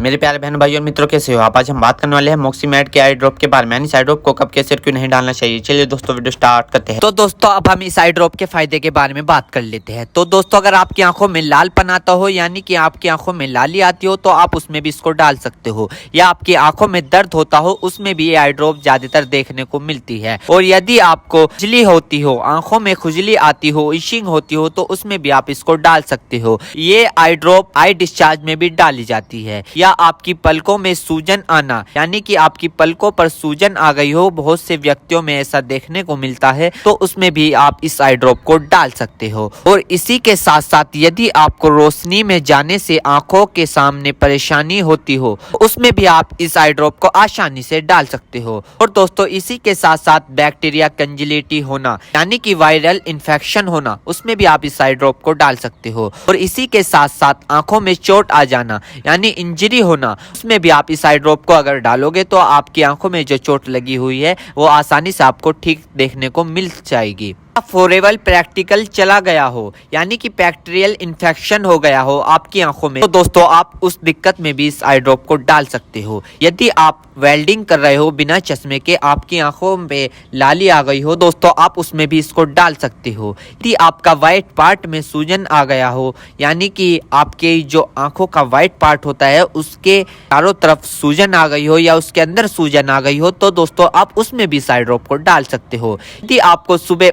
मेरे प्यारे बहन भाई और मित्रों, कैसे हो आप। आज हम बात करने वाले हैं मॉक्सिमैट के आई ड्रॉप के बारे में, यानी आई ड्रॉप को कब, कैसे और क्यों नहीं डालना चाहिए। चलिए दोस्तों वीडियो स्टार्ट करते हैं। तो दोस्तों अब हम इस आई ड्रॉप के फायदे के बारे में बात कर लेते हैं। तो दोस्तों अगर आपकी आंखों में लालपन आता हो, यानी कि आपकी आंखों में लाली आती हो, तो आप उसमें भी इसको डाल सकते हो। या आपकी आंखों में दर्द होता हो, उसमें भी ये आई ड्रॉप ज्यादातर देखने को मिलती है। और यदि आपको खुजली होती हो, आंखों में खुजली आती हो, इशिंग होती हो, तो उसमें भी आप इसको डाल सकते हो। ये आई ड्रॉप आई डिस्चार्ज में भी डाली जाती है। या आपकी पलकों में सूजन आना, यानी कि आपकी पलकों पर सूजन आ गई हो, बहुत से व्यक्तियों में ऐसा देखने को मिलता है, तो उसमें भी आप इस आई ड्रॉप को डाल सकते हो। और इसी के साथ साथ यदि आपको रोशनी में जाने से आंखों के सामने परेशानी होती हो, उसमें भी आप इस आई ड्रॉप को आसानी से डाल सकते हो। और दोस्तों इसी के साथ साथ बैक्टीरिया कंजिलिटी होना, यानी कि वायरल इन्फेक्शन होना, उसमें भी आप इस आई ड्रॉप को डाल सकते हो। और इसी के साथ साथ आंखों में चोट आ जाना, यानी इंजरी होना, उसमें भी आप इस आई ड्रॉप को अगर डालोगे तो आपकी आंखों में जो चोट लगी हुई है वो आसानी से आपको ठीक देखने को मिल जाएगी। फोरेबल प्रैक्टिकल चला गया हो, यानी कि बैक्टीरियल इन्फेक्शन हो गया हो आपकी आंखों में, तो दोस्तों आप उस दिक्कत में भी इस आई ड्रॉप को डाल सकते हो। यदि आप वेल्डिंग कर रहे हो बिना चश्मे के, आपकी आंखों में लाली आ गई हो, दोस्तों आप उसमें भी इसको डाल सकते हो। यदि आपका व्हाइट पार्ट में सूजन आ गया हो, यानी कि आपके जो आंखों का व्हाइट पार्ट होता है उसके चारों तरफ सूजन आ गई हो या उसके अंदर सूजन आ गई हो, तो दोस्तों आप उसमें भी इस आई ड्रॉप को डाल सकते हो। यदि आपको सुबह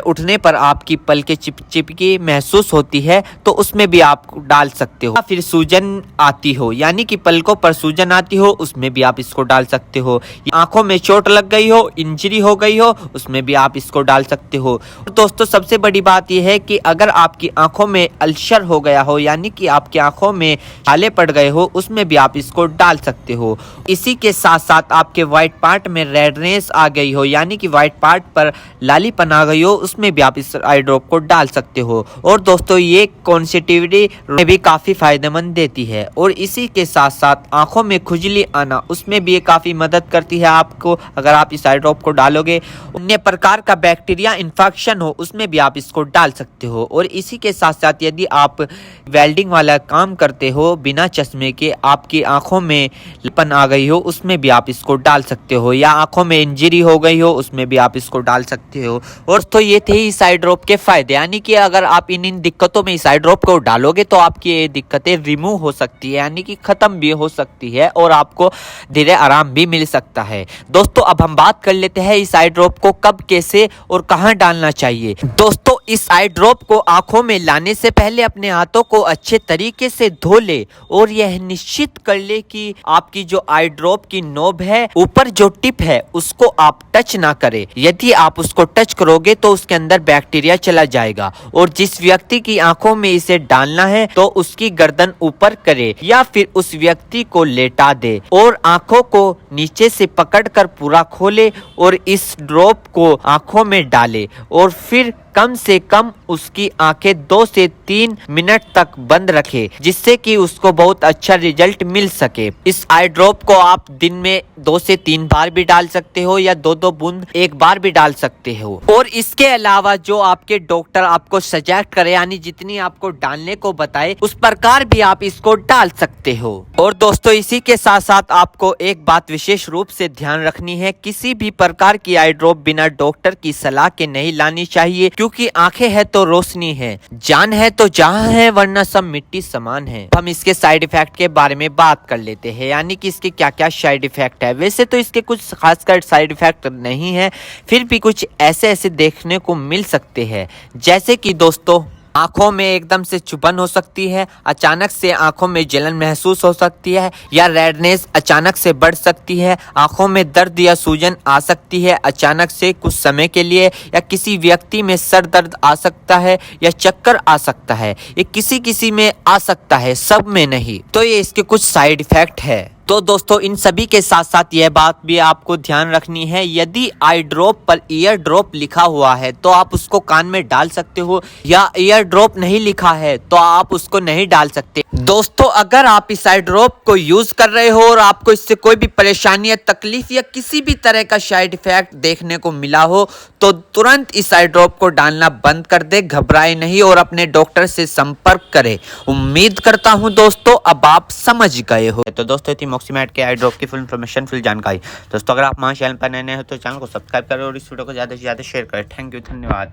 उठने पर आपकी पलकें चिपचिपकी महसूस होती है, तो उसमें भी आप डाल सकते हो। फिर सूजन आती हो, यानी कि पलकों पर सूजन आती हो, उसमें भी आप इसको डाल सकते हो। आंखों में चोट लग गई हो, इंजरी हो गई हो, उसमें भी आप इसको डाल सकते हो। और दोस्तों सबसे बड़ी बात यह है कि अगर आपकी आंखों में अल्सर हो गया हो, यानी कि आपकी आंखों में छाले पड़ गए हो, उसमें भी आप इसको डाल सकते हो। इसी के साथ साथ आपके व्हाइट पार्ट में रेडनेस आ गई हो, यानी कि व्हाइट पार्ट पर लालीपन आ गई हो, उसमें भी आप इस आई ड्रॉप को डाल सकते हो। और दोस्तों ये कॉन्सेटिविटी में भी काफी फायदेमंद देती है। और इसी के साथ साथ आंखों में खुजली आना, उसमें भी ये काफी मदद करती है आपको, अगर आप इस आई ड्रॉप को डालोगे। अन्य प्रकार का बैक्टीरिया इन्फेक्शन हो, उसमें भी आप इसको डाल सकते हो। और इसी के साथ साथ यदि आप वेल्डिंग वाला काम करते हो बिना चश्मे के, आपकी आंखों में लालीपन आ गई हो, उसमें भी आप इसको डाल सकते हो। या आंखों में इंजरी हो गई हो, उसमें भी आप इसको डाल सकते हो। और तो ये थे इस आई ड्रॉप के फायदे, यानी कि अगर आप इन दिक्कतों में इस आई ड्रॉप को डालोगे तो आपकी ये दिक्कतें रिमूव हो सकती है, यानी कि खत्म भी हो सकती है और आपको धीरे आराम भी मिल सकता है। दोस्तों अब हम बात कर लेते हैं इस आई ड्रॉप को कब, कैसे और कहां डालना चाहिए। दोस्तों इस आई ड्रॉप को आंखों में लाने से पहले अपने हाथों को अच्छे तरीके से धो ले और यह निश्चित कर ले कि आपकी जो आई ड्रॉप की नोब है, ऊपर जो टिप है, उसको आप टच ना करें। यदि आप उसको टच करोगे तो उसके अंदर बैक्टीरिया चला जाएगा। और जिस व्यक्ति की आंखों में इसे डालना है तो उसकी गर्दन ऊपर करे या फिर उस व्यक्ति को लेटा दे और आंखों को नीचे से पकड़कर पूरा खोले और इस ड्रॉप को आंखों में डाले। और फिर कम से कम उसकी आंखें 2 से 3 मिनट तक बंद रखे, जिससे कि उसको बहुत अच्छा रिजल्ट मिल सके। इस आई ड्रॉप को आप दिन में 2 से 3 बार भी डाल सकते हो या 2-2 बूंद एक बार भी डाल सकते हो। और इसके अलावा जो आपके डॉक्टर आपको सजेस्ट करे, यानी जितनी आपको डालने को बताए, उस प्रकार भी आप इसको डाल सकते हो। और दोस्तों इसी के साथ साथ आपको एक बात विशेष रूप से ध्यान रखनी है, किसी भी प्रकार की आई ड्रॉप बिना डॉक्टर की सलाह के नहीं लानी चाहिए, क्योंकि आंखें है तो रोशनी है, जान है तो जहां है, वरना सब मिट्टी समान है। हम इसके साइड इफेक्ट के बारे में बात कर लेते हैं, यानी कि इसके क्या क्या साइड इफेक्ट है। वैसे तो इसके कुछ खासकर साइड इफेक्ट नहीं है, फिर भी कुछ ऐसे ऐसे देखने को मिल सकते हैं, जैसे कि दोस्तों आंखों में एकदम से चुभन हो सकती है, अचानक से आंखों में जलन महसूस हो सकती है, या रेडनेस अचानक से बढ़ सकती है, आंखों में दर्द या सूजन आ सकती है अचानक से कुछ समय के लिए, या किसी व्यक्ति में सर दर्द आ सकता है या चक्कर आ सकता है। ये किसी किसी में आ सकता है, सब में नहीं। तो ये इसके कुछ साइड इफेक्ट है। तो दोस्तों इन सभी के साथ साथ यह बात भी आपको ध्यान रखनी है, यदि आई ड्रॉप पर ईयर ड्रॉप लिखा हुआ है तो आप उसको कान में डाल सकते हो, या ईयर ड्रॉप नहीं लिखा है तो आप उसको नहीं डाल सकते। दोस्तों अगर आप इस आई ड्रॉप को यूज कर रहे हो और आपको इससे कोई भी परेशानी या तकलीफ या किसी भी तरह का साइड इफेक्ट देखने को मिला हो तो तुरंत इस आई ड्रॉप को डालना बंद कर दे, घबराए नहीं और अपने डॉक्टर से संपर्क करें। उम्मीद करता हूं दोस्तों अब आप समझ गए हो। तो दोस्तों थी मॉक्सीमेट के आई ड्रॉप की फुल इन्फॉर्मेशन, फुल जानकारी। दोस्तों अगर आप हमारे चैनल पर नए हो तो चैनल को सब्सक्राइब करें और इस वीडियो को ज़्यादा से ज़्यादा शेयर करें। थैंक यू, धन्यवाद।